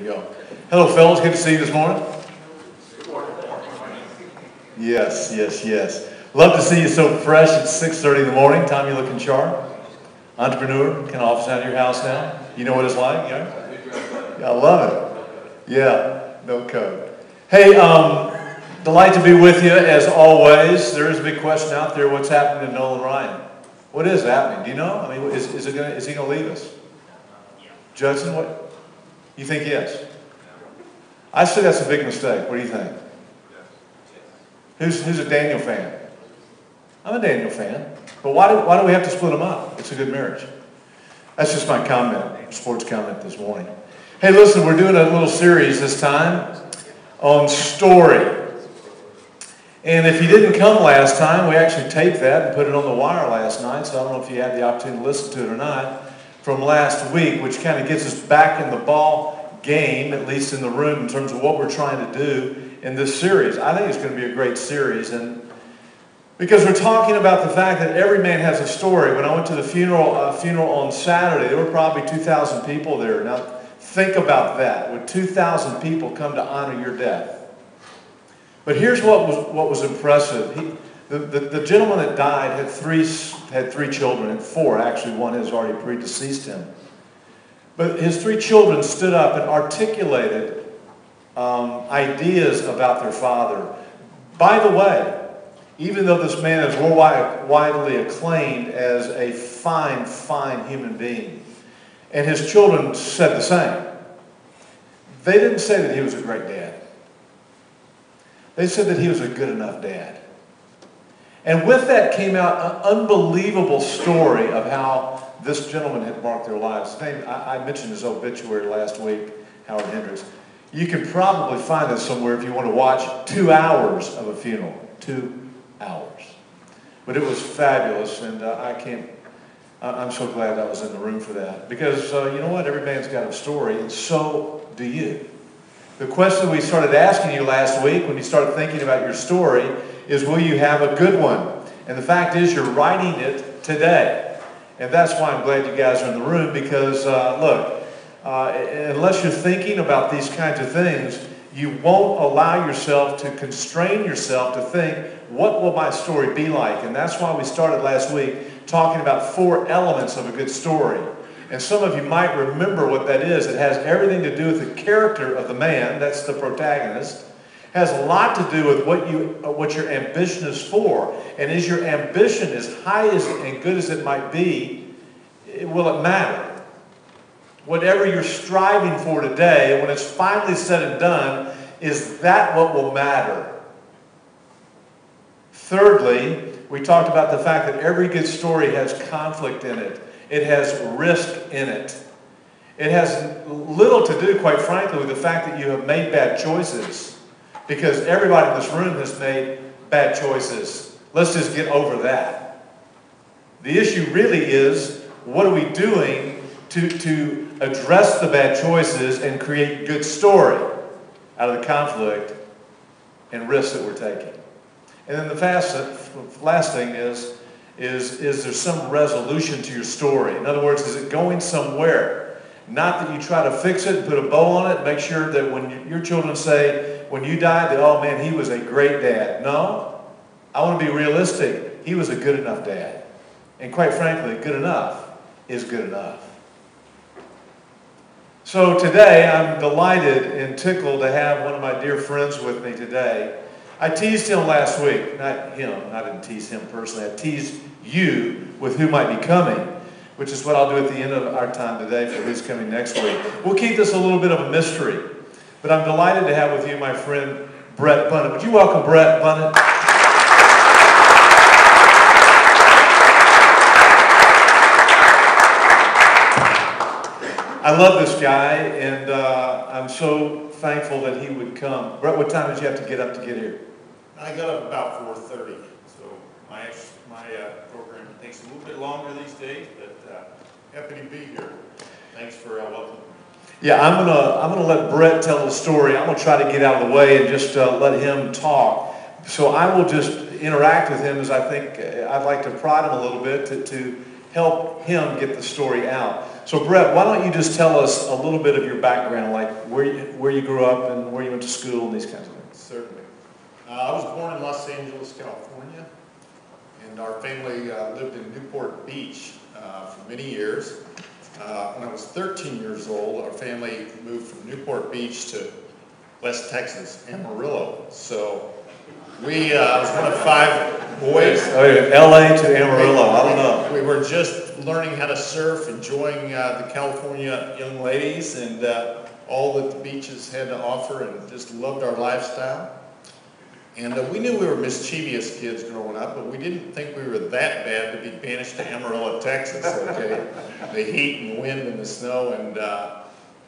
There you go. Hello, fellas. Good to see you this morning. Yes, yes, yes. Love to see you so fresh at 6:30 in the morning. Tom, you looking sharp. Entrepreneur, kind of office out of your house now. You know what it's like, yeah? I love it. Yeah, no code. Hey, delight to be with you as always. There is a big question out there. What's happening to Nolan Ryan? What is happening? Do you know? I mean, is he going to leave us? Judson, what? You think yes? I say that's a big mistake. What do you think? Who's a Daniel fan? I'm a Daniel fan. But why do we have to split them up? It's a good marriage. That's just my comment, sports comment this morning. Hey, listen, we're doing a little series this time on story. And if you didn't come last time, we actually taped that and put it on the wire last night, so I don't know if you had the opportunity to listen to it or not, from last week, which kind of gets us back in the ball game, at least in the room, in terms of what we're trying to do in this series. I think it's going to be a great series, and because we're talking about the fact that every man has a story. When I went to the funeral on Saturday, there were probably 2,000 people there. Now, think about that. Would 2,000 people come to honor your death? But here's what was impressive. The gentleman that died had three children, and four actually. One has already predeceased him. But his three children stood up and articulated ideas about their father. By the way, even though this man is widely acclaimed as a fine, fine human being, and his children said the same, they didn't say that he was a great dad. They said that he was a good enough dad. And with that came out an unbelievable story of how this gentleman had marked their lives. His name, I mentioned his obituary last week, Howard Hendricks. You can probably find this somewhere if you want to watch 2 hours of a funeral. 2 hours. But it was fabulous, and I'm so glad I was in the room for that. Because you know what? Every man's got a story, and so do you. The question we started asking you last week when you started thinking about your story is, will you have a good one? And the fact is, you're writing it today. And that's why I'm glad you guys are in the room, because look, unless you're thinking about these kinds of things, you won't allow yourself to constrain yourself to think, what will my story be like? And that's why we started last week talking about 4 elements of a good story. And some of you might remember what that is. It has everything to do with the character of the man, that's the protagonist. It has a lot to do with what your ambition is for. And is your ambition as high and good as it might be, will it matter? Whatever you're striving for today, when it's finally said and done, is that what will matter? Thirdly, we talked about the fact that every good story has conflict in it. It has risk in it. It has little to do, quite frankly, with the fact that you have made bad choices. Because everybody in this room has made bad choices. Let's just get over that. The issue really is, what are we doing to address the bad choices and create good story out of the conflict and risks that we're taking? And then the last thing is there some resolution to your story? In other words, is it going somewhere? Not that you try to fix it and put a bow on it and make sure that when your children say, when you died, that, oh man, he was a great dad. No, I want to be realistic. He was a good enough dad. And quite frankly, good enough is good enough. So today, I'm delighted and tickled to have one of my dear friends with me today. I teased him last week. Not him, I didn't tease him personally. I teased you with who might be coming, which is what I'll do at the end of our time today for who's coming next week. We'll keep this a little bit of a mystery, but I'm delighted to have with you my friend Brett Bunnett. Would you welcome Brett Bunnett? I love this guy, and I'm so thankful that he would come. Brett, what time did you have to get up to get here? I got up about 4:30, so my program takes a little bit longer these days, but happy to be here. Thanks for welcoming me. Yeah, I'm gonna let Brett tell the story. I'm gonna try to get out of the way and just let him talk. So I will just interact with him, as I think I'd like to prod him a little bit to help him get the story out. So Brett, why don't you just tell us a little bit of your background, like where you grew up and where you went to school and these kinds of things. Certainly. I was born in Los Angeles, California, and our family lived in Newport Beach for many years. When I was 13 years old, our family moved from Newport Beach to West Texas, Amarillo. So I was one of 5 boys. Oh, yeah. LA to Amarillo, I don't know. We were just learning how to surf, enjoying the California young ladies and all that the beaches had to offer, and just loved our lifestyle. And we knew we were mischievous kids growing up, but we didn't think we were that bad to be banished to Amarillo, Texas, okay? The heat and the wind and the snow, and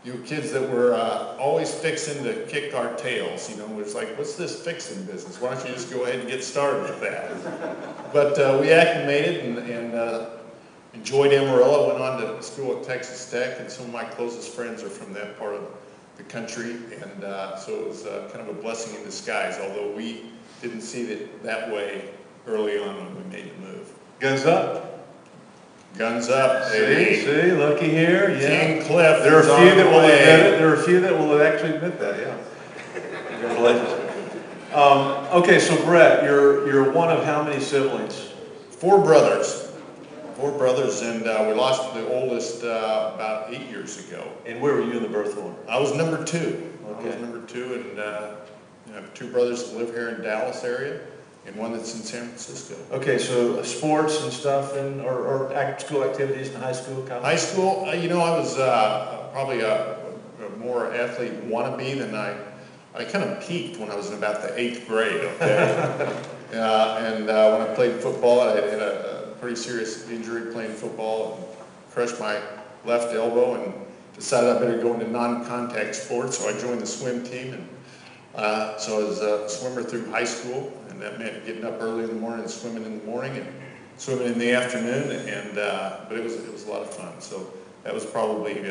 you kids that were always fixing to kick our tails, you know, it was like, what's this fixing business? Why don't you just go ahead and get started with that? But we acclimated and enjoyed Amarillo, went on to school at Texas Tech, and some of my closest friends are from that part of the country, and so it was kind of a blessing in disguise, although we didn't see it that way early on when we made the move. Guns up? Guns up, See, looky here, yeah. King Cliff. There are a few that will admit it. There are a few that will actually admit that, yeah. Congratulations. Okay, so Brett, you're one of how many siblings? 4 brothers. 4 brothers, and we lost the oldest about 8 years ago. And where were you in the birth order? I was number 2. Okay. I was number 2, and I have 2 brothers that live here in Dallas area, and one that's in San Francisco. Okay, so sports and stuff, or school activities in high school, college? High school, you know, I was probably a more athlete wannabe than I kind of peaked when I was in about the 8th grade, okay? And when I played football, I had a pretty serious injury playing football and crushed my left elbow, and decided I better go into non-contact sports, so I joined the swim team, and so I was a swimmer through high school, and that meant getting up early in the morning and swimming in the morning and swimming in the afternoon, and but it was a lot of fun. So that was probably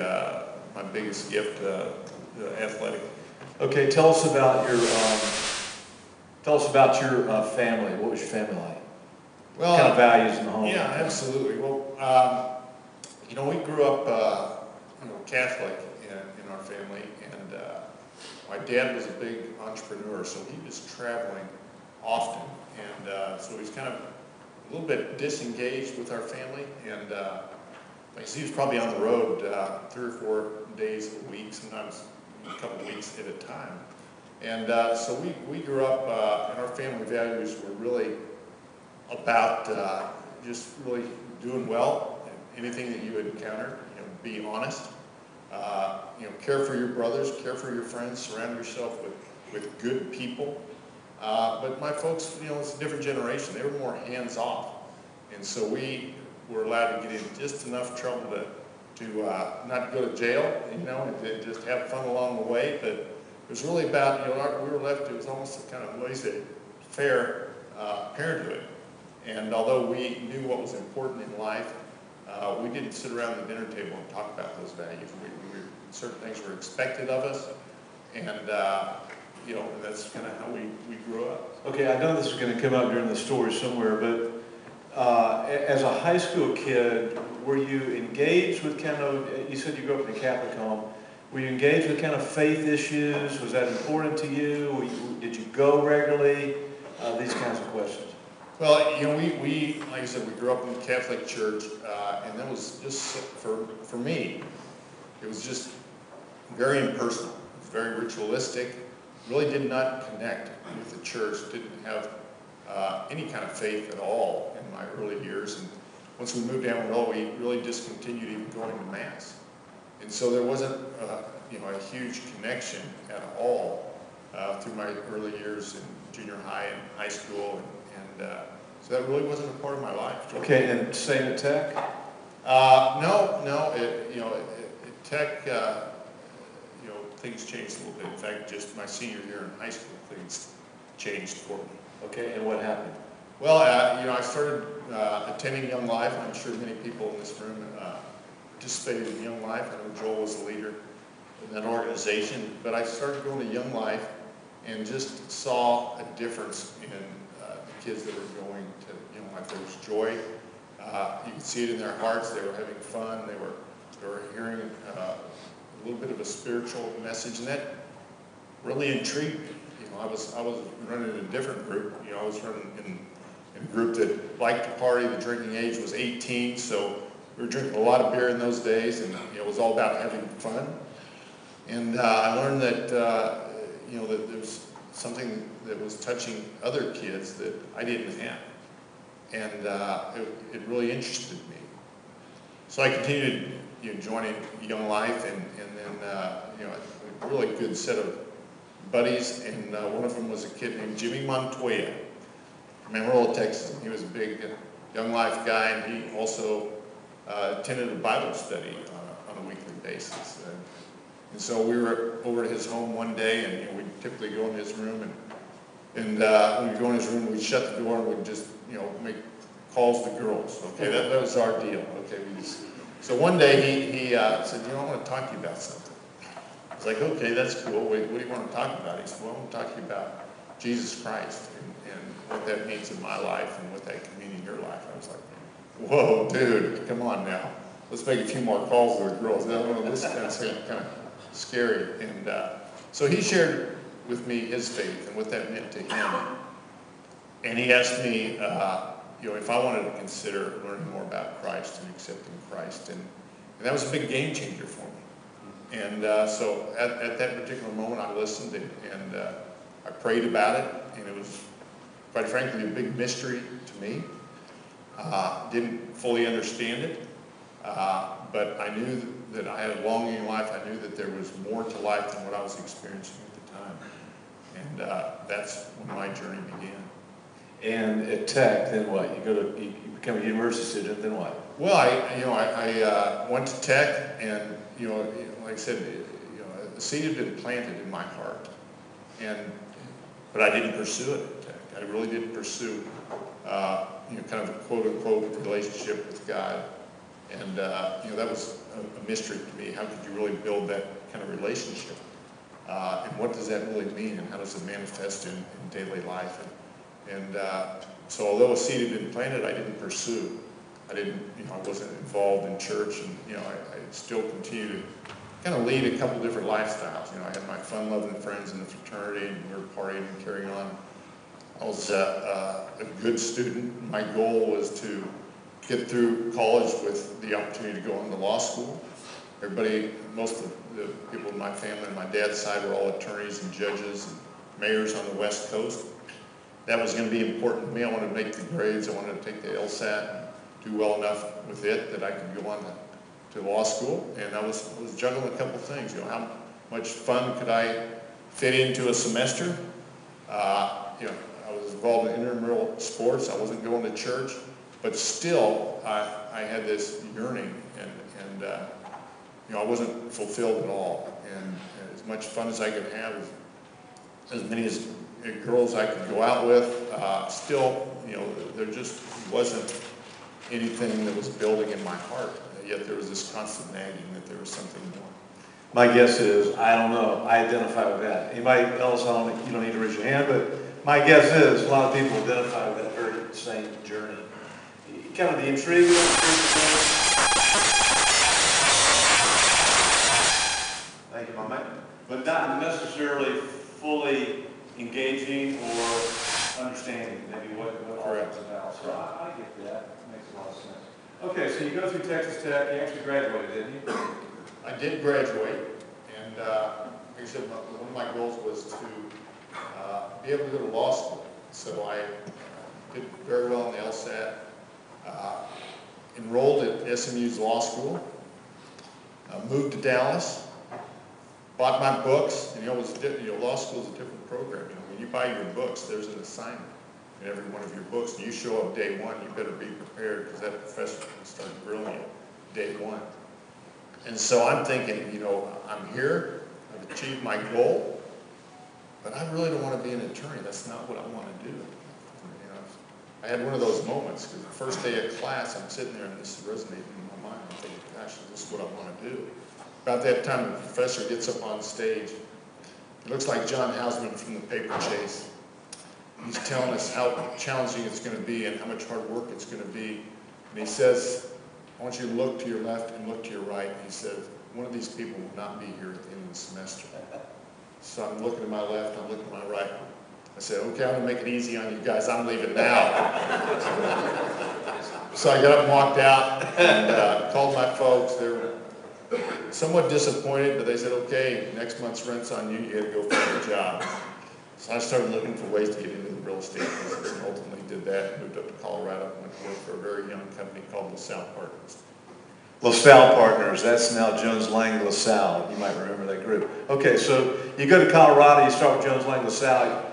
my biggest gift, athletic. Okay, tell us about your family. What was your family like? Well, what kind of values in the home? Yeah, absolutely. Well, you know, we grew up Catholic in our family, and my dad was a big entrepreneur, so he was traveling often, and so he's kind of a little bit disengaged with our family, and he was probably on the road 3 or 4 days a week, sometimes a couple of weeks at a time. And so we grew up, and our family values were really about just really doing well, and anything that you would encounter, be honest, care for your brothers, care for your friends, surround yourself with good people. But my folks, it's a different generation. They were more hands-off, and so we were allowed to get in just enough trouble to not go to jail, and just have fun along the way. But it was really about, we were left, it was almost a kind of laissez-faire parenthood. And although we knew what was important in life, we didn't sit around the dinner table and talk about those values. Certain things were expected of us, and that's kind of how we grew up. Okay, I know this is going to come up during the story somewhere, but as a high school kid, were you engaged with you said you grew up in a Catholic home, were you engaged with kind of faith issues? Was that important to you? Did you go regularly? These kinds of questions. Well, we like I said, we grew up in the Catholic Church, and that was just, for me, it was just very impersonal. It was very ritualistic. Really did not connect with the church. Didn't have any kind of faith at all in my early years. And once we moved to Amarillo, we really discontinued even going to Mass. And so there wasn't a huge connection at all through my early years in junior high and high school, and so that really wasn't a part of my life. Okay, and same at Tech? No. At Tech, things changed a little bit. In fact, just my senior year in high school, things changed for me. Okay, and what happened? Well, I started attending Young Life. I'm sure many people in this room participated in Young Life. I know Joel was the leader in that organization, but I started going to Young Life and just saw a difference in the kids that were going to Young Life. There was joy. You could see it in their hearts. They were having fun. They were or hearing a little bit of a spiritual message, and that really intrigued me. You know, I was running in a different group. You know, I was running in a group that liked to party. The drinking age was 18, so we were drinking a lot of beer in those days, and you know, it was all about having fun. And I learned that you know, that there was something that was touching other kids that I didn't have, and it really interested me. So I continued, you know, joining Young Life, and then you know, a really good set of buddies, and one of them was a kid named Jimmy Montoya from Amarillo, Texas. And he was a big Young Life guy, and he also attended a Bible study on a weekly basis. And so we were over at his home one day, and you know, we'd typically go in his room, and when we'd go in his room, we'd shut the door, and we'd just, you know, make calls to girls. Okay, that was our deal. Okay, so one day he said, you know, I want to talk to you about something. I was like, okay, that's cool. What do you want to talk about? He said, well, I want to talk to you about Jesus Christ and what that means in my life and what that can mean in your life. I was like, whoa, dude, come on now. Let's make a few more calls to the girls. That's kind of scary. And so he shared with me his faith and what that meant to him. And he asked me, you know, if I wanted to consider learning more about Christ and accepting Christ. And that was a big game changer for me. And so at that particular moment, I listened, and I prayed about it. And it was, quite frankly, a big mystery to me. Didn't fully understand it. But I knew that I had a longing in life. I knew that there was more to life than what I was experiencing at the time. And that's when my journey began. And at Tech, then what? You become a university student, then what? Well, I went to Tech, and you know, like I said, you know, a seed had been planted in my heart, but I didn't pursue it at Tech. I really didn't pursue, you know, kind of a quote unquote relationship with God, and you know, that was a mystery to me. How could you really build that kind of relationship? And what does that really mean, and how does it manifest in daily life? And so although a seed had been planted, I didn't pursue. I didn't, you know, I wasn't involved in church, and you know, I still continue to kind of lead a couple different lifestyles. You know, I had my fun-loving friends in the fraternity, and we were partying and carrying on. I was a good student. My goal was to get through college with the opportunity to go on to law school. Most of the people in my family on my dad's side were all attorneys and judges and mayors on the West Coast. That was going to be important to me. I wanted to make the grades. I wanted to take the LSAT and do well enough with it that I could go on to law school. And I was juggling a couple things. You know, how much fun could I fit into a semester? You know, I was involved in intramural sports. I wasn't going to church, but still, I had this yearning, and you know, I wasn't fulfilled at all. And as much fun as I could have, as many as girls I could go out with, still, you know, there just wasn't anything that was building in my heart. Yet there was this constant nagging that there was something more. My guess is, I don't know, I identify with that. Anybody else, you don't need to raise your hand, but my guess is a lot of people identify with that very same journey. Kind of the intrigue of it. Thank you, my man. But not necessarily fully engaging or understanding maybe what all that's about. So I get that. It makes a lot of sense. Okay, so you go through Texas Tech. You actually graduated, didn't you? I did graduate, and like I said, one of my goals was to be able to go to law school. So I did very well in the LSAT, enrolled at SMU's law school, moved to Dallas, bought my books, and you know, law school is a different program. You know, when you buy your books, there's an assignment in every one of your books, and you show up day one, you better be prepared, because that professor can start grilling you day one. And so I'm thinking, you know, I'm here, I've achieved my goal, but I really don't want to be an attorney. That's not what I want to do. You know, I had one of those moments, because the first day of class, I'm sitting there, and this is resonating in my mind. I'm thinking, gosh, this is what I want to do. About that time, the professor gets up on stage. He looks like John Houseman from The Paper Chase. He's telling us how challenging it's going to be and how much hard work it's going to be. And he says, I want you to look to your left and look to your right. And he said, one of these people will not be here at the end of the semester. So I'm looking to my left, I'm looking to my right. I said, okay, I'm gonna make it easy on you guys, I'm leaving now. So I got up and walked out and called my folks. They were somewhat disappointed, but they said, okay, next month's rent's on you, you gotta go find a job. So I started looking for ways to get into the real estate business and ultimately did that, moved up to Colorado and went to work for a very young company called LaSalle Partners. LaSalle Partners, that's now Jones Lang LaSalle. You might remember that group. Okay, so you go to Colorado, you start with Jones Lang LaSalle,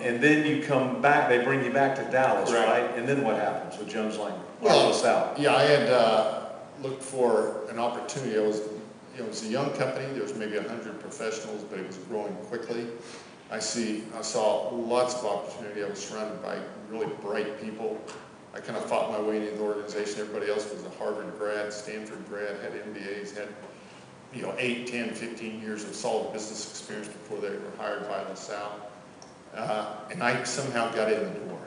and then you come back, they bring you back to Dallas, right? And then what happens with Jones Lang LaSalle? Yeah, I had looked for an opportunity. It was a young company, there was maybe 100 professionals, but it was growing quickly. I saw lots of opportunity. I was surrounded by really bright people. I kind of fought my way into the organization. Everybody else was a Harvard grad, Stanford grad, had MBAs, had 8, 10, 15 years of solid business experience before they were hired by LaSalle. And I somehow got in the door.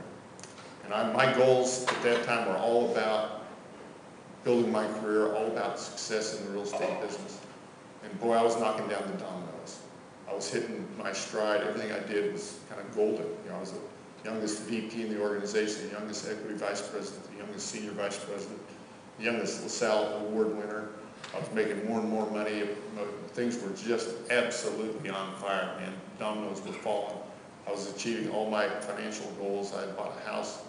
And my goals at that time were all about building my career, all about success in the real estate business. And boy, I was knocking down the dominoes. I was hitting my stride. Everything I did was kind of golden. I was the youngest VP in the organization, the youngest equity vice president, the youngest senior vice president, the youngest LaSalle award winner. I was making more and more money. Things were just absolutely on fire, man. Dominoes were falling. I was achieving all my financial goals. I had bought a house,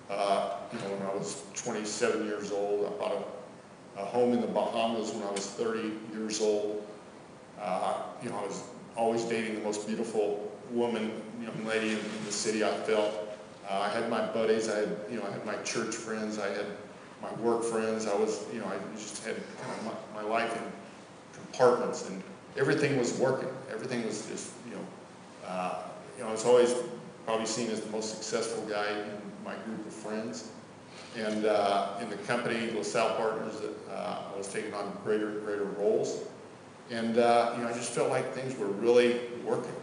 when I was 27 years old. I bought a home in the Bahamas when I was 30 years old. I was always dating the most beautiful woman, young lady in the city, I felt. I had my buddies, I had my church friends, I had my work friends. I just had kind of my life in compartments, and everything was working. Everything was just, I was always probably seen as the most successful guy in my group of friends. And in the company, LaSalle Partners, I was taking on greater and greater roles. And I just felt like things were really working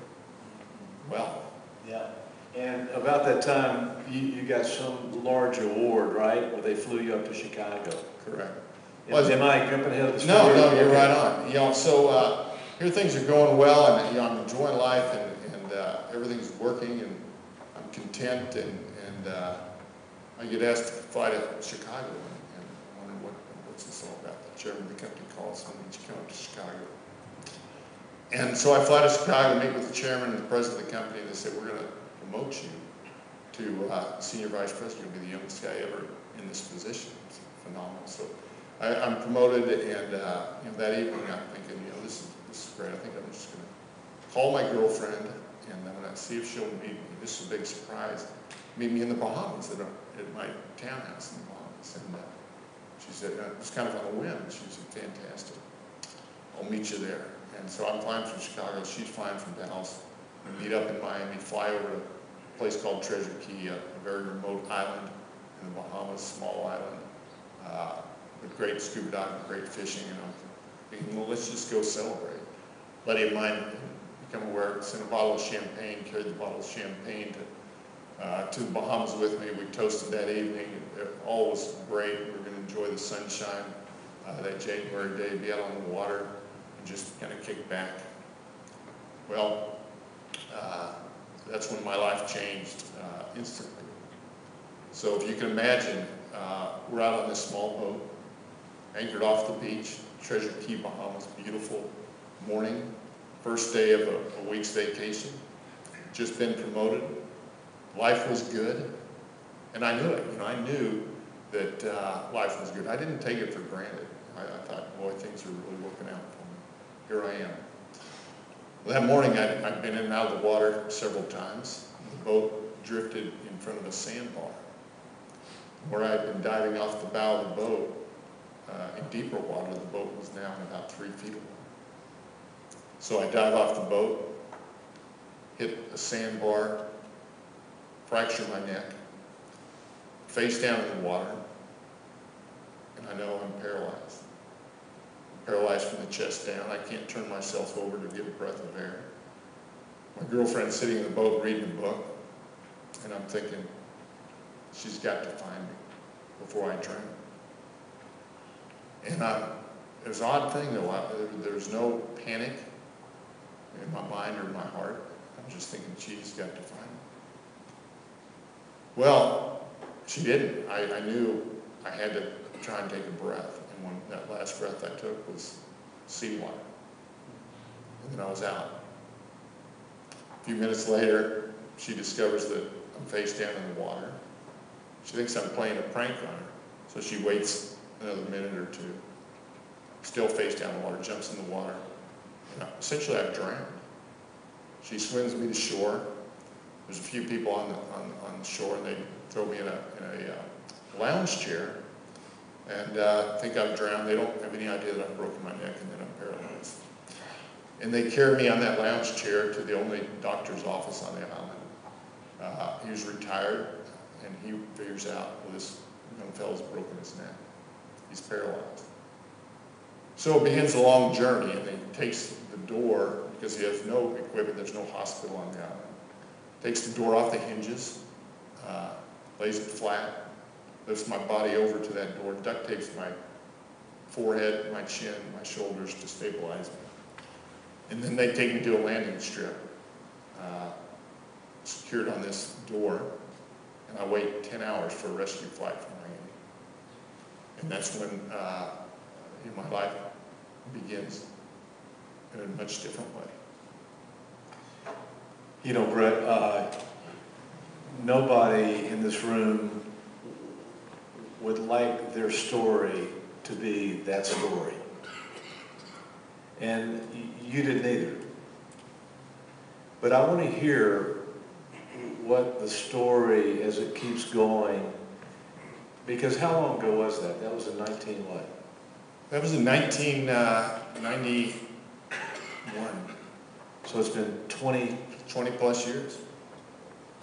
well. Yeah. And about that time, you got some large award, right? Where they flew you up to Chicago. Correct. Am I jumping ahead of the story? No, you're right on. So here things are going well, and I'm enjoying life, and everything's working, and I'm content, and I get asked to fly to Chicago, and I wonder what's this all about. The chairman of the company calls me, and you come up to Chicago. And so I fly to Chicago, meet with the chairman and the president of the company, and they say, we're going to promote you to senior vice president. You'll be the youngest guy ever in this position. It's phenomenal. So I'm promoted, and that evening I'm thinking, this is great. I think I'm just going to call my girlfriend, and I'm going to see if she'll meet me. This is a big surprise. Meet me in the Bahamas at my townhouse in the Bahamas. And she said, it was kind of on a whim. She said, fantastic. I'll meet you there. And so I'm flying from Chicago, she's flying from Dallas. We meet up in Miami, fly over to a place called Treasure Key, a very remote island in the Bahamas, small island, with great scuba diving, great fishing, and I'm thinking, well, let's just go celebrate. A buddy of mine, become aware, sent a bottle of champagne, carried the bottle of champagne to the Bahamas with me. We toasted that evening. All was great. We were going to enjoy the sunshine that January day, be out on the water, just kind of kick back. Well, that's when my life changed instantly. So if you can imagine, we're out on this small boat, anchored off the beach, Treasure Key, Bahamas, beautiful morning, first day of a week's vacation, just been promoted, life was good, and I knew it. I knew that life was good. I didn't take it for granted. I thought, boy, things are really working out for me. Here I am. Well, that morning, I'd been in and out of the water several times. The boat drifted in front of a sandbar. Where I'd been diving off the bow of the boat, in deeper water, the boat was now about 3 feet away. So I dive off the boat, hit a sandbar, fracture my neck, face down in the water, and I know I'm paralyzed. Paralyzed from the chest down. I can't turn myself over to get a breath of air. My girlfriend's sitting in the boat reading a book, and I'm thinking, she's got to find me before I drown. And it was an odd thing though, there's no panic in my mind or my heart. I'm just thinking, she's got to find me. Well, she didn't. I knew I had to try and take a breath, and when that last breath I took was seawater. And then I was out. A few minutes later, she discovers that I'm face down in the water. She thinks I'm playing a prank on her, so she waits another minute or two, still face down in the water, jumps in the water, and essentially I've drowned. She swims me to shore. There's a few people on the shore, and they throw me in a lounge chair, and think I've drowned. They don't have any idea that I've broken my neck and that I'm paralyzed. And they carry me on that lounge chair to the only doctor's office on the island. He was retired, and he figures out, well, this young fellow's broken his neck. He's paralyzed. So it begins a long journey, and he takes the door, because he has no equipment, there's no hospital on the island. Takes the door off the hinges, lays it flat, lifts my body over to that door, duct tapes my forehead, my chin, my shoulders to stabilize me. And then they take me to a landing strip, secured on this door, and I wait 10 hours for a rescue flight from Miami. And that's when my life begins in a much different way. You know, Brett, nobody in this room would like their story to be that story. And you didn't either. But I want to hear what the story, as it keeps going, because how long ago was that? That was in 19 what? That was in 1991. So it's been 20 plus years.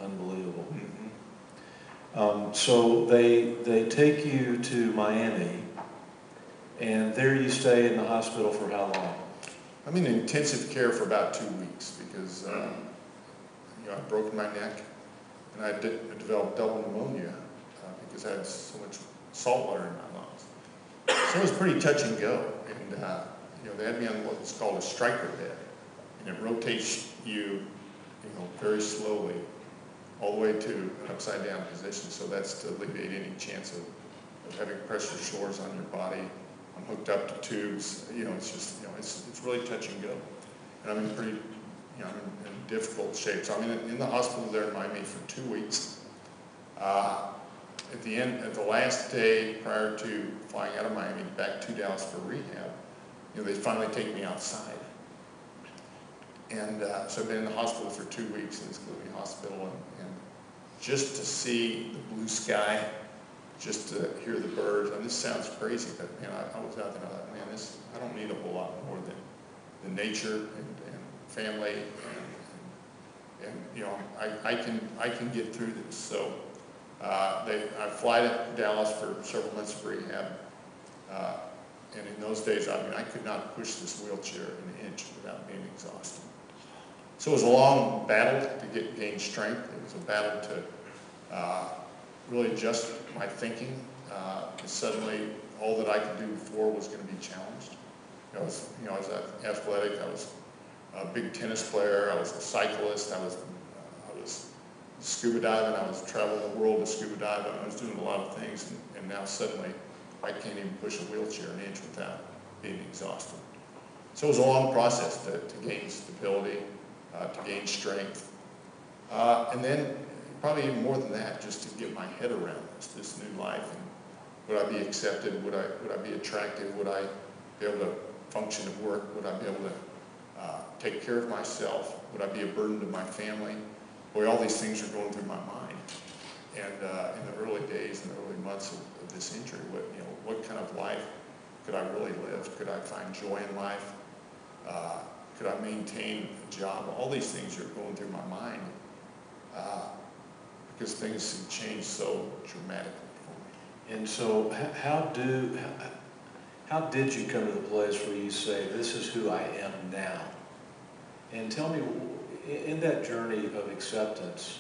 Unbelievable. So they take you to Miami, and there you stay in the hospital for how long? I'm in intensive care for about 2 weeks because I'd broken my neck, and I developed double pneumonia because I had so much salt water in my lungs. So it was pretty touch and go, and they had me on what's called a striker bed, and it rotates you, very slowly all the way to an upside down position. So that's to alleviate any chance of having pressure sores on your body. I'm hooked up to tubes. It's just, it's really touch and go. And I'm in pretty, I'm in difficult shape. So I'm in the hospital there in Miami for 2 weeks. At the last day prior to flying out of Miami back to Dallas for rehab, they finally take me outside. And so I've been in the hospital for 2 weeks in this gloomy hospital, and just to see the blue sky, just to hear the birds. And this sounds crazy, but man, I was out there and I thought, man, I don't need a whole lot more than nature and family, and I can get through this. So I fly to Dallas for several months of rehab, and in those days, I could not push this wheelchair an inch without being exhausted. So it was a long battle to gain strength. It was a battle to really adjust my thinking. Suddenly, all that I could do before was going to be challenged. I was athletic. I was a big tennis player. I was a cyclist. I was scuba diving. I was traveling the world to scuba diving. I was doing a lot of things, and now suddenly I can't even push a wheelchair an inch without being exhausted. So it was a long process to gain stability, to gain strength, and then probably even more than that, just to get my head around this new life. And would I be accepted? Would I be attractive? Would I be able to function at work? Would I be able to take care of myself? Would I be a burden to my family? Boy, all these things are going through my mind. And in the early days, in the early months of this injury, what kind of life could I really live? Could I find joy in life? Could I maintain a job? All these things are going through my mind because things have changed so dramatically for me. And so how did you come to the place where you say, this is who I am now? And tell me, in that journey of acceptance,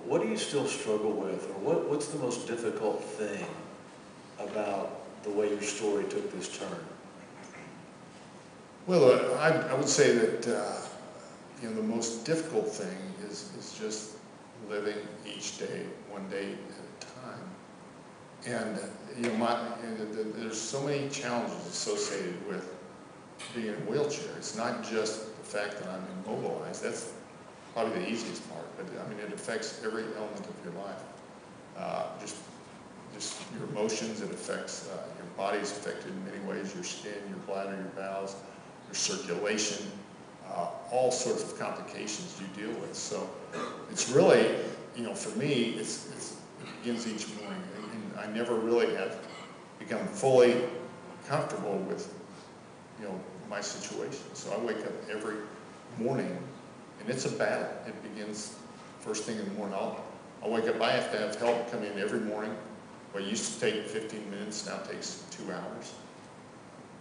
what do you still struggle with, or what's the most difficult thing about the way your story took this turn? Well, I would say that the most difficult thing is just living each day, one day at a time. And there's so many challenges associated with being in a wheelchair. It's not just the fact that I'm immobilized. That's probably the easiest part. But I mean, it affects every element of your life. Just your emotions. It affects your body's affected in many ways. Your skin, your bladder, your bowels, your circulation. All sorts of complications you deal with. So it's really, for me, it begins each morning. And I never really have become fully comfortable with, my situation. So I wake up every morning, and it's a battle. It begins first thing in the morning. I'll wake up. I have to have help come in every morning. What used to take 15 minutes now takes 2 hours.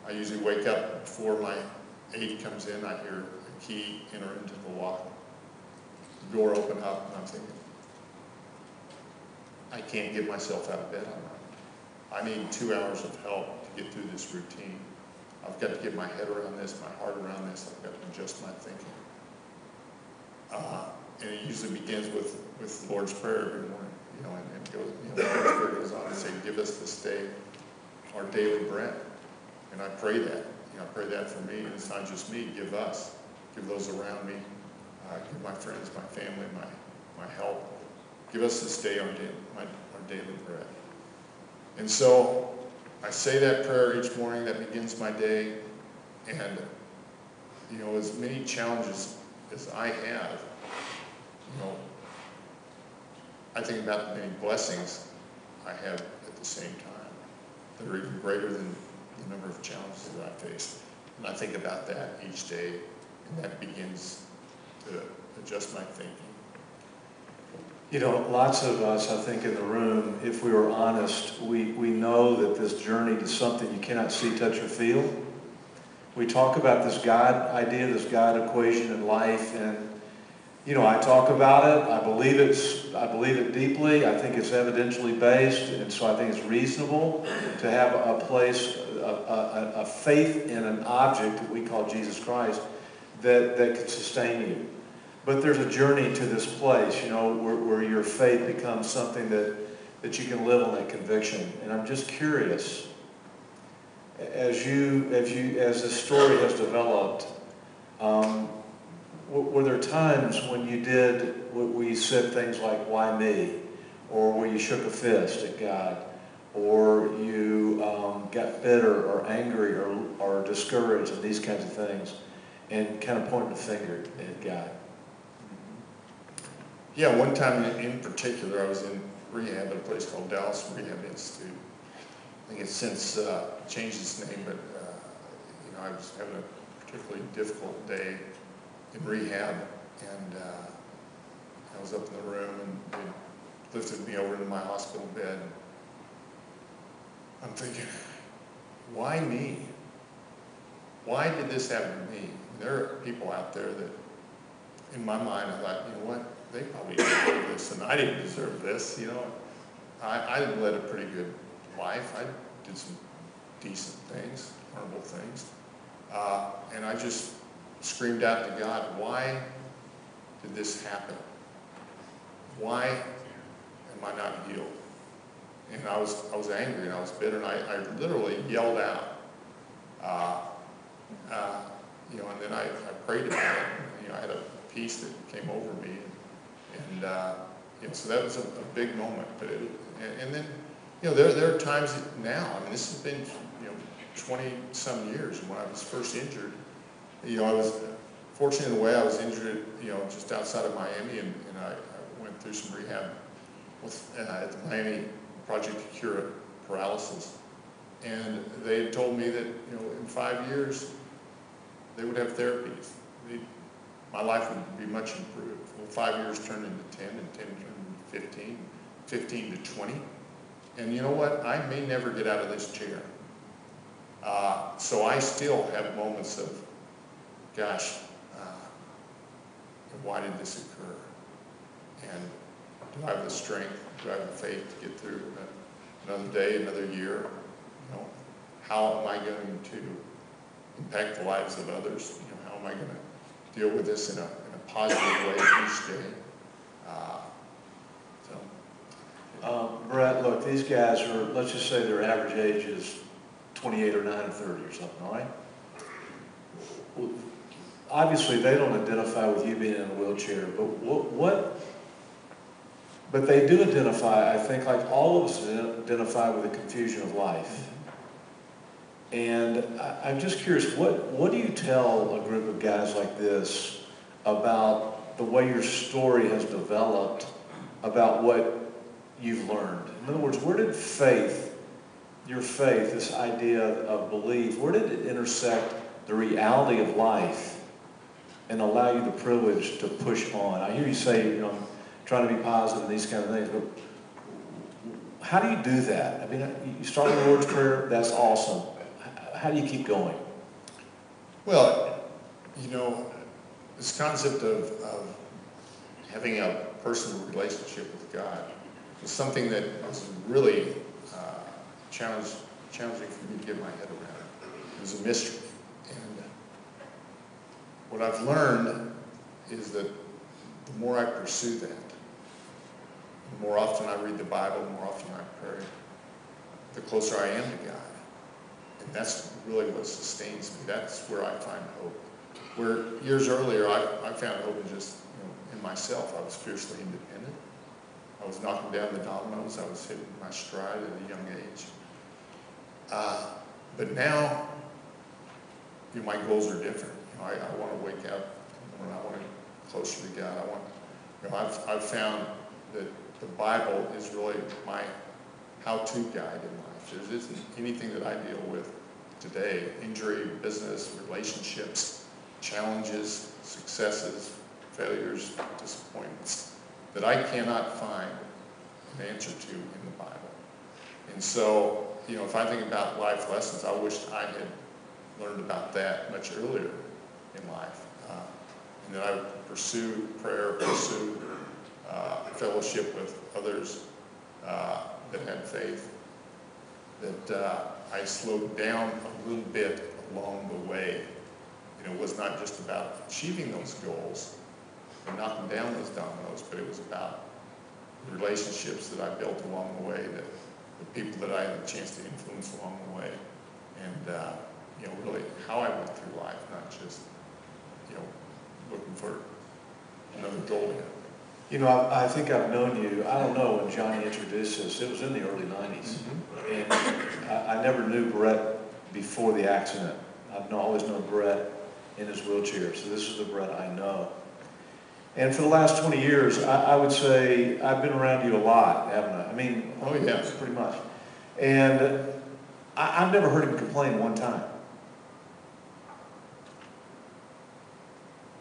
I usually wake up before my aide comes in. I hear a key enter into the lock, the door open up, and I'm thinking, I can't get myself out of bed all night. I need 2 hours of help to get through this routine. I've got to get my head around this, my heart around this. I've got to adjust my thinking. And it usually begins with the Lord's Prayer every morning, and goes, the Lord's Prayer goes on to say, give us this day our daily bread. And I pray that. I pray that for me, and it's not just me. Give us, give those around me, give my friends, my family, my help. Give us this day our daily bread. And so I say that prayer each morning. That begins my day. And as many challenges as I have, I think about the many blessings I have at the same time that are even greater than the number of challenges that I face. And I think about that each day, and that begins to adjust my thinking. Lots of us, I think, in the room, if we were honest, we know that this journey to something you cannot see, touch, or feel. We talk about this God idea, this God equation in life, and I talk about it. I believe it deeply. I think it's evidentially based, and so I think it's reasonable to have a place, a faith in an object that we call Jesus Christ that could sustain you. But there's a journey to this place, where your faith becomes something that you can live on that conviction. And I'm just curious, as this story has developed, were there times when you said things like, why me? Or where you shook a fist at God? Or you got bitter or angry or discouraged and these kinds of things, and kind of pointed a finger at God? Yeah, one time in particular, I was in rehab at a place called Dallas Rehab Institute. I think it's since changed its name, but I was having a particularly difficult day in rehab, and I was up in the room, and they lifted me over into my hospital bed. I'm thinking, why me? Why did this happen to me? There are people out there that, in my mind, I thought, what? They probably deserve this, and I didn't deserve this. I led a pretty good life. I did some decent things, honorable things, and I just screamed out to God, why did this happen? Why am I not healed? And I was angry, and I was bitter, and I literally yelled out, and then I prayed about it. I had a peace that came over me. And so that was a big moment. But and then there are times now. I mean, this has been 20-some years. And when I was first injured, I was fortunate in the way I was injured, just outside of Miami, and I went through some rehab at the Miami Project to Cure Paralysis. And they had told me that in 5 years they would have therapies. My life would be much improved. Well, 5 years turned into 10, and 10 turned into 15, 15 to 20. And you know what? I may never get out of this chair. So I still have moments of, gosh, why did this occur? And do I have the strength, do I have the faith to get through another day, another year, how am I going to impact the lives of others? How am I going to deal with this in a positive way each day? Brett, look, these guys are, let's just say their average age is 28 or 9 or 30 or something, all right? Well, obviously, they don't identify with you being in a wheelchair, but but they do identify, I think, like all of us identify with the confusion of life. And I'm just curious, what do you tell a group of guys like this about the way your story has developed, about what you've learned? In other words, where did your faith, this idea of belief, where did it intersect the reality of life and allow you the privilege to push on? I hear you say, trying to be positive and these kind of things, but how do you do that? I mean, you start with the Lord's Prayer, that's awesome. How do you keep going? Well, this concept of having a personal relationship with God was something that was really challenging for me to get my head around. It was a mystery. And what I've learned is that the more I pursue that, the more often I read the Bible, the more often I pray, the closer I am to God. And that's really what sustains me. That's where I find hope. Where years earlier I found hope in myself. I was fiercely independent. I was knocking down the dominoes. I was hitting my stride at a young age. But now, my goals are different. I want to wake up and I want to get closer to God. I've found that the Bible is really my how-to guide in life. There isn't anything that I deal with today, injury, business, relationships, challenges, successes, failures, disappointments, that I cannot find an answer to in the Bible. And so, if I think about life lessons, I wish I had learned about that much earlier in life. And that I would pursue prayer, pursue fellowship with others that had faith, that I slowed down a little bit along the way. It was not just about achieving those goals and knocking down those dominoes, but it was about the relationships that I built along the way, the people that I had a chance to influence along the way, and really how I went through life, not just looking for another goal. I think I've known you, I don't know when Johnny introduced us, it was in the early 90s. Mm-hmm. And I never knew Brett before the accident. I've always known Brett in his wheelchair, so this is the Brett I know. And for the last 20 years, I would say I've been around you a lot, haven't I? I mean, oh yeah, pretty much. And I've never heard him complain one time.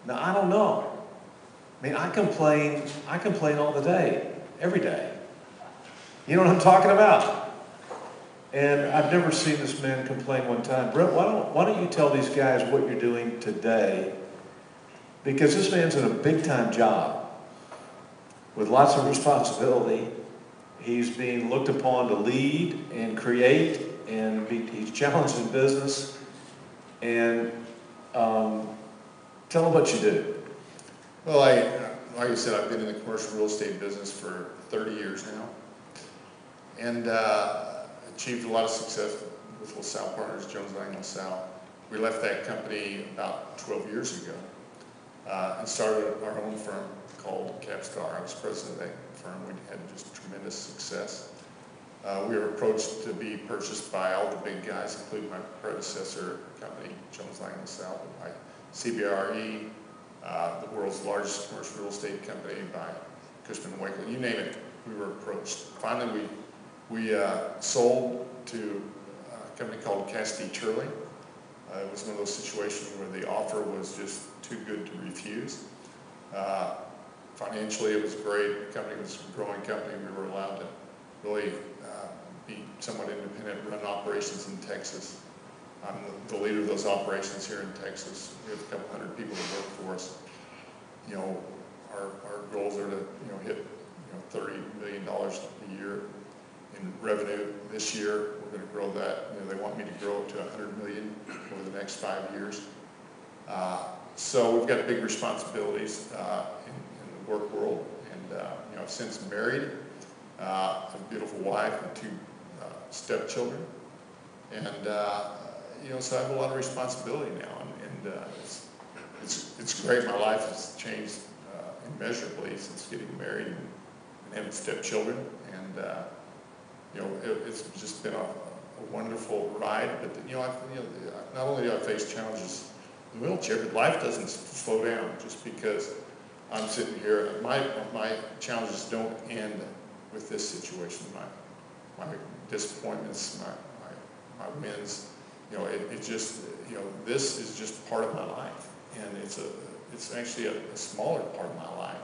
Now, I don't know. I mean, I complain all the day, every day. You know what I'm talking about? And I've never seen this man complain one time. Brett, why don't you tell these guys what you're doing today? Because this man's in a big-time job with lots of responsibility. He's being looked upon to lead and create, and he's challenged in business. And tell them what you do. Well, like I said, I've been in the commercial real estate business for 30 years now, and achieved a lot of success with LaSalle Partners, Jones Lang LaSalle. We left that company about 12 years ago and started our own firm called Capstar. I was president of that firm. We had just tremendous success. We were approached to be purchased by all the big guys, including my predecessor company, Jones Lang LaSalle, by CBRE, the world's largest commercial real estate company, by Cushman & Wakefield, you name it, we were approached. Finally, we sold to a company called Cassidy Turley. It was one of those situations where the offer was just too good to refuse. Financially, it was great. The company was a growing company. We were allowed to really be somewhat independent, run operations in Texas. I'm the leader of those operations here in Texas. We have a couple hundred people that work for us. Our goals are to hit $30 million a year in revenue. This year, we're going to grow that. You know, they want me to grow it to 100 million over the next 5 years. So we've got big responsibilities in the work world. And you know, I've since married, I have a beautiful wife and 2 stepchildren. And you know, so I have a lot of responsibility now, and it's great. My life has changed immeasurably since getting married and having stepchildren, and you know, it's just been a wonderful ride. But you know, not only do I face challenges in the wheelchair, but life doesn't slow down just because I'm sitting here. My challenges don't end with this situation. My disappointments, my wins. You know, it just, you know, this is just part of my life, and it's actually a smaller part of my life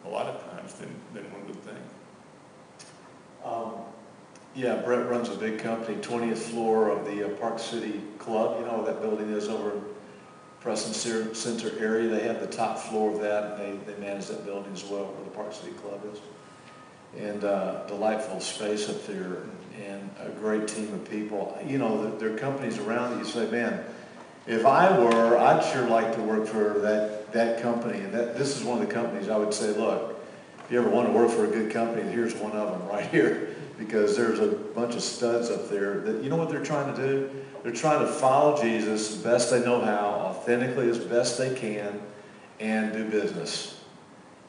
a lot of times than one would think. Yeah, Brett runs a big company, 20th floor of the Park City Club. You know where that building is over in Preston Center area. They have the top floor of that, and they manage that building as well, where the Park City Club is. And delightful space up there, and a great team of people. You know, there are companies around that you say, man, if I were, I'd sure like to work for that company. And this is one of the companies I would say, look, if you ever want to work for a good company, here's one of them right here. Because there's a bunch of studs up there that, you know what they're trying to do? They're trying to follow Jesus as best they know how, authentically as best they can, and do business.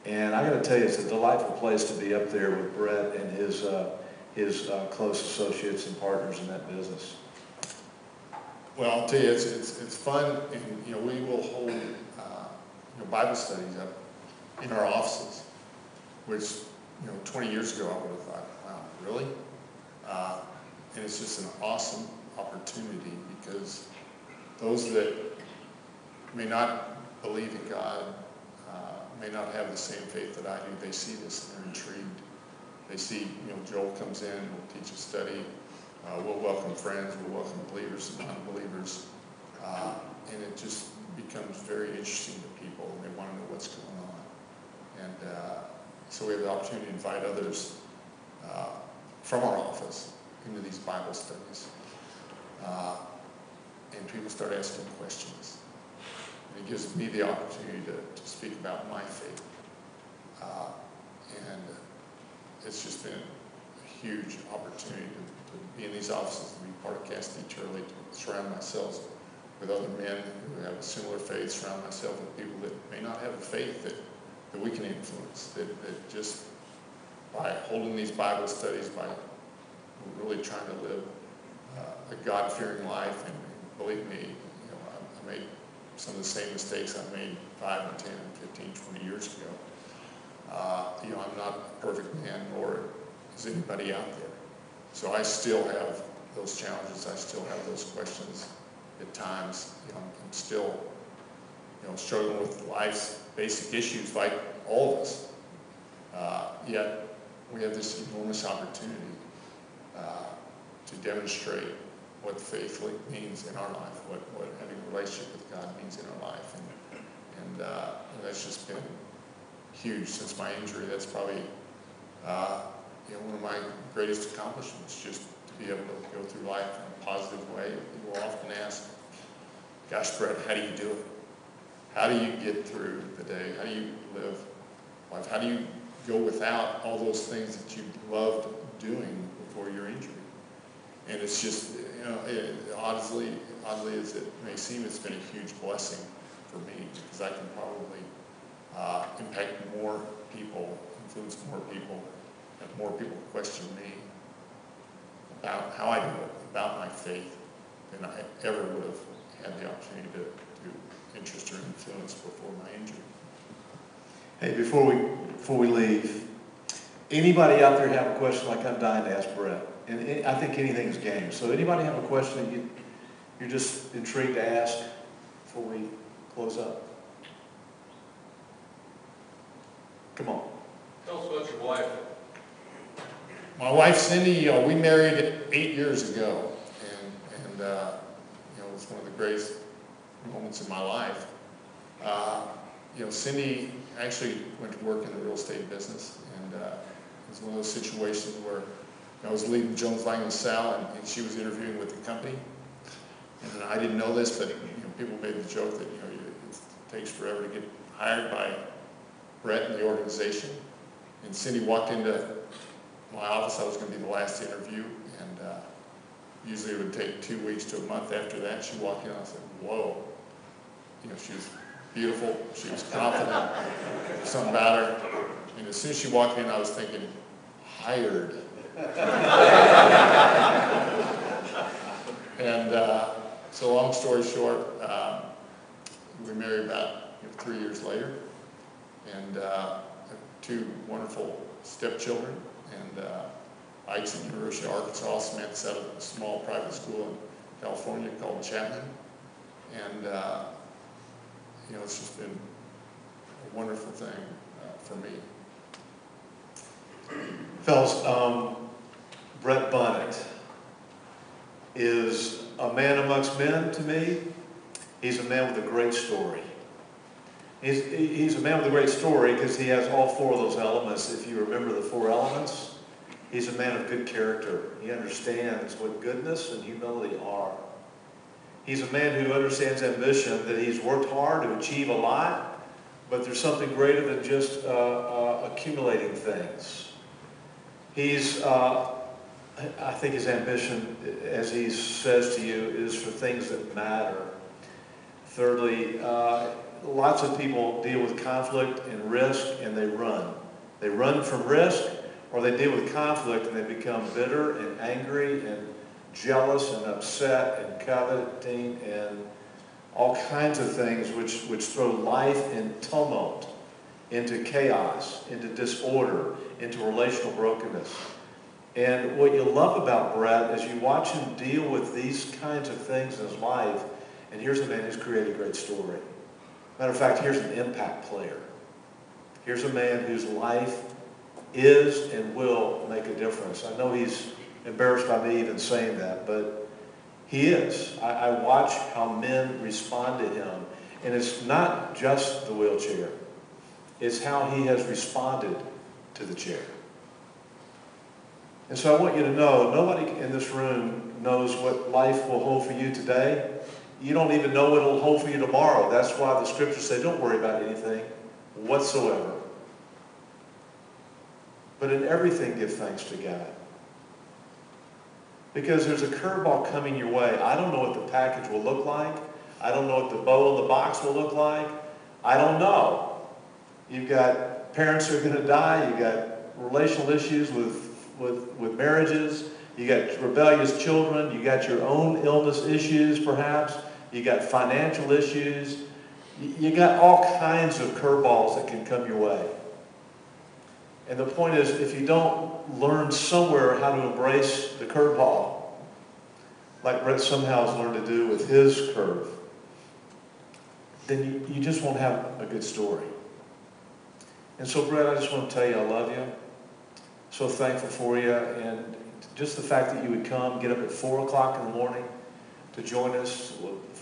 And I got to tell you, it's a delightful place to be up there with Brett and his close associates and partners in that business. Well, I'll tell you, it's fun, and you know, we will hold you know, Bible studies up in our offices, which, you know, 20 years ago I would have thought, wow, really? And it's just an awesome opportunity, because those that may not believe in God, may not have the same faith that I do, they see this and they're intrigued. They see, you know, Joel comes in, we'll teach a study, we'll welcome friends, we'll welcome believers and non-believers, and it just becomes very interesting to people, and they want to know what's going on. And so we have the opportunity to invite others from our office into these Bible studies. And people start asking questions. And it gives me the opportunity to speak about my faith. And it's just been a huge opportunity to be in these offices, to be part of Cast Churley, to surround myself with other men who have a similar faith, surround myself with people that may not have a faith that we can influence, that just by holding these Bible studies, by really trying to live a God-fearing life. And believe me, you know, I made some of the same mistakes I made 5 and 10 and 15, 20 years ago. You know, I'm not a perfect man, nor is anybody out there. So I still have those challenges. I still have those questions at times. You know, I'm still, you know, struggling with life's basic issues like all of us. Yet we have this enormous opportunity to demonstrate what faith means in our life, what having a relationship with God means in our life. And that's just been huge since my injury. That's probably you know, one of my greatest accomplishments, just to be able to go through life in a positive way. People often ask, gosh, Brett, how do you do it? How do you get through the day? How do you live life? How do you go without all those things that you loved doing before your injury? And it's just, you know, oddly as it may seem, it's been a huge blessing for me, because I can probably impact more people, influence more people, have more people question me about how I do it, about my faith, than I ever would have had the opportunity to interest or influence before my injury. Hey, before we leave, anybody out there have a question like I'm dying to ask Brett? And I think anything's game. So anybody have a question that you're just intrigued to ask before we close up? Come on. Tell us about your wife. My wife, Cindy, we married 8 years ago, and you know, it was one of the greatest moments in my life. You know, Cindy actually went to work in the real estate business, and it was one of those situations where I was leading Jones Lang LaSalle, and she was interviewing with the company. And I didn't know this, but people made the joke that it takes forever to get hired by Brett and the organization. And Cindy walked into my office. I was going to be the last to interview, and usually it would take 2 weeks to a month after that. She walked in, and I said, "Whoa!" She was beautiful. She was confident. Something about her. And as soon as she walked in, I was thinking, hired. And so long story short, we were married about 3 years later, and have 2 wonderful stepchildren. And Ike's at the University of Arkansas, Samantha's out of a small private school in California called Chapman. And it's just been a wonderful thing for me. Fellas, Brett Bonnet is a man amongst men to me. He's a man with a great story. He's a man with a great story because he has all 4 of those elements. If you remember the 4 elements, he's a man of good character. He understands what goodness and humility are. He's a man who understands ambition, that he's worked hard to achieve a lot, but there's something greater than just accumulating things. I think his ambition, as he says to you, is for things that matter. Thirdly, lots of people deal with conflict and risk, and they run. They run from risk, or they deal with conflict and they become bitter and angry and jealous and upset and coveting and all kinds of things which throw life in tumult, into chaos, into disorder, into relational brokenness. And what you love about Brett is you watch him deal with these kinds of things in his life, and here's a man who's created a great story. Matter of fact, here's an impact player. Here's a man whose life is and will make a difference. I know he's embarrassed by me even saying that, but he is. I watch how men respond to him, and it's not just the wheelchair. It's how he has responded to the chair. And so I want you to know, nobody in this room knows what life will hold for you today. You don't even know what it'll hold for you tomorrow. That's why the scriptures say, don't worry about anything whatsoever. But in everything, give thanks to God. Because there's a curveball coming your way. I don't know what the package will look like. I don't know what the bow in the box will look like. I don't know. You've got parents who are going to die. You've got relational issues with marriages. You got rebellious children. You got your own illness issues, perhaps. You got financial issues. You got all kinds of curveballs that can come your way. And the point is, if you don't learn somewhere how to embrace the curveball, like Brett somehow has learned to do with his curve, then you just won't have a good story. And so, Brett, I just want to tell you I love you. So thankful for you. And just the fact that you would come, get up at 4 o'clock in the morning to join us,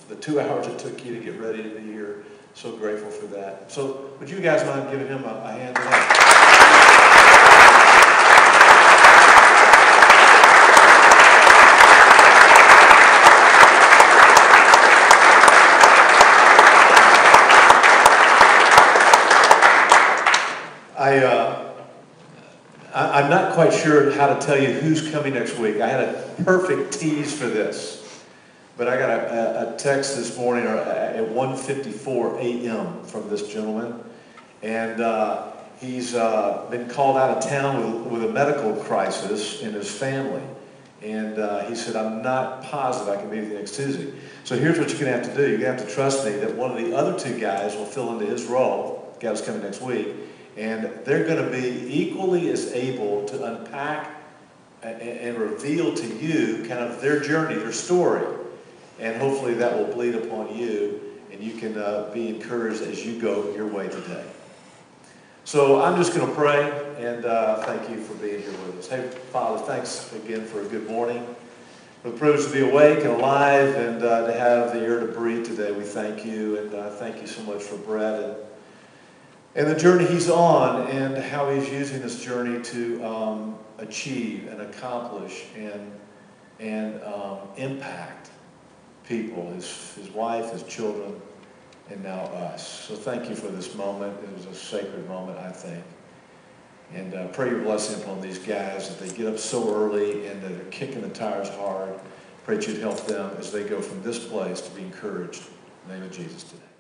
the 2 hours it took you to get ready to be here. So grateful for that. So would you guys mind giving him a hand tonight? I'm not quite sure how to tell you who's coming next week. I had a perfect tease for this, but I got a text this morning at 1:54 a.m. from this gentleman, and he's been called out of town with a medical crisis in his family, and he said, I'm not positive I can be there next Tuesday. So here's what you're going to have to do. You're going to have to trust me that one of the other 2 guys will fill into his role. The guy who's coming next week. And they're going to be equally as able to unpack and reveal to you kind of their journey, their story. And hopefully that will bleed upon you, and you can be encouraged as you go your way today. So I'm just going to pray, and thank you for being here with us. Hey, Father, thanks again for a good morning. For the privilege to be awake and alive and to have the air to breathe today, we thank you. And thank you so much for Brett. And and the journey he's on, and how he's using this journey to achieve and accomplish and impact people, his wife, his children, and now us. So thank you for this moment. It was a sacred moment, I think. And pray your blessing upon these guys, that they get up so early and that they're kicking the tires hard. Pray that you'd help them as they go from this place to be encouraged. In the name of Jesus today.